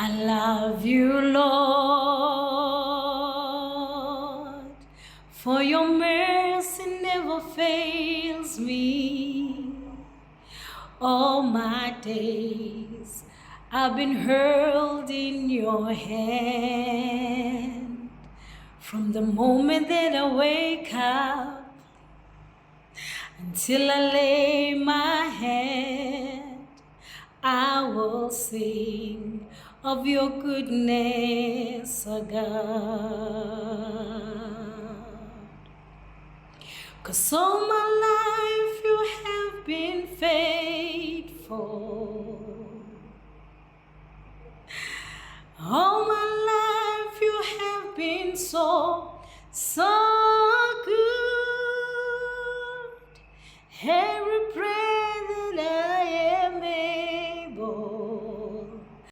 I love you, Lord, for your mercy never fails me. All my days I've been hurled in your hand. From the moment that I wake up until I lay my head, I will sing of your goodness, oh God. 'Cause all my life you have been faithful. All my life you have been so